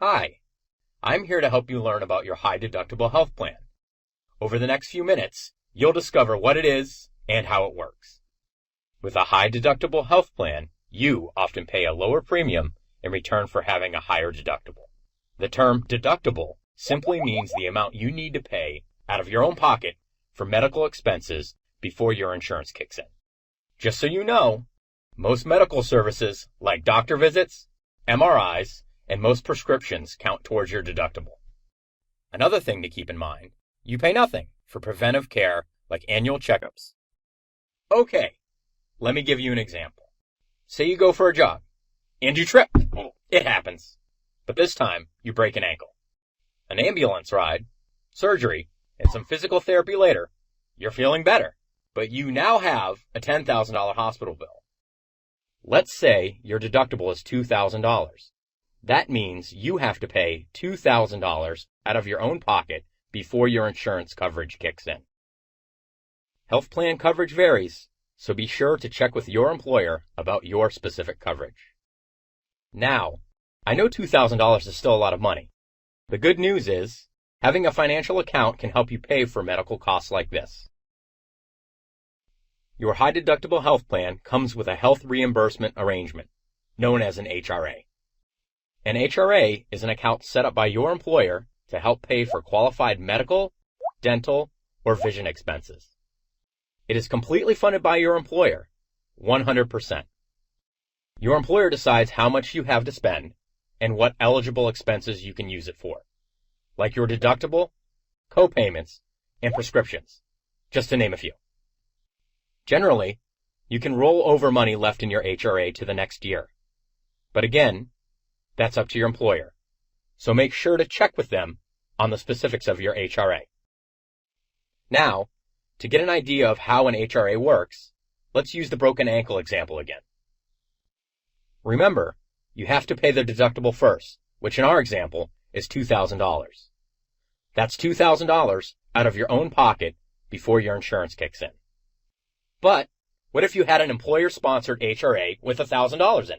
Hi, I'm here to help you learn about your high-deductible health plan. Over the next few minutes, you'll discover what it is and how it works. With a high-deductible health plan, you often pay a lower premium in return for having a higher deductible. The term deductible simply means the amount you need to pay out of your own pocket for medical expenses before your insurance kicks in. Just so you know, most medical services like doctor visits, MRIs, and most prescriptions count towards your deductible. Another thing to keep in mind, you pay nothing for preventive care like annual checkups. Okay, let me give you an example. Say you go for a jog and you trip. It happens. But this time, you break an ankle. An ambulance ride, surgery, and some physical therapy later, you're feeling better. But you now have a $10,000 hospital bill. Let's say your deductible is $2,000. That means you have to pay $2,000 out of your own pocket before your insurance coverage kicks in. Health plan coverage varies, so be sure to check with your employer about your specific coverage. Now, I know $2,000 is still a lot of money. The good news is, having a financial account can help you pay for medical costs like this. Your high-deductible health plan comes with a Health Reimbursement Arrangement, known as an HRA. An HRA is an account set up by your employer to help pay for qualified medical, dental, or vision expenses. It is completely funded by your employer, 100%. Your employer decides how much you have to spend and what eligible expenses you can use it for, like your deductible, co-payments, and prescriptions, just to name a few. Generally, you can roll over money left in your HRA to the next year. But again, that's up to your employer. So make sure to check with them on the specifics of your HRA. Now, to get an idea of how an HRA works, let's use the broken ankle example again. Remember, you have to pay the deductible first, which in our example is $2,000. That's $2,000 out of your own pocket before your insurance kicks in. But what if you had an employer-sponsored HRA with $1,000 in it?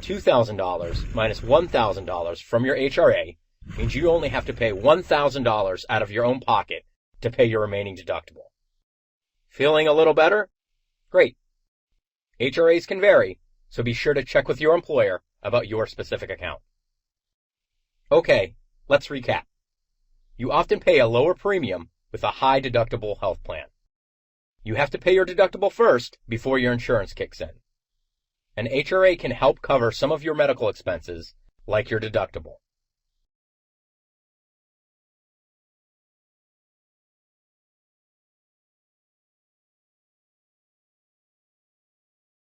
$2,000 minus $1,000 from your HRA means you only have to pay $1,000 out of your own pocket to pay your remaining deductible. Feeling a little better? Great. HRAs can vary, so be sure to check with your employer about your specific account. Okay, let's recap. You often pay a lower premium with a high-deductible health plan. You have to pay your deductible first before your insurance kicks in. An HRA can help cover some of your medical expenses, like your deductible.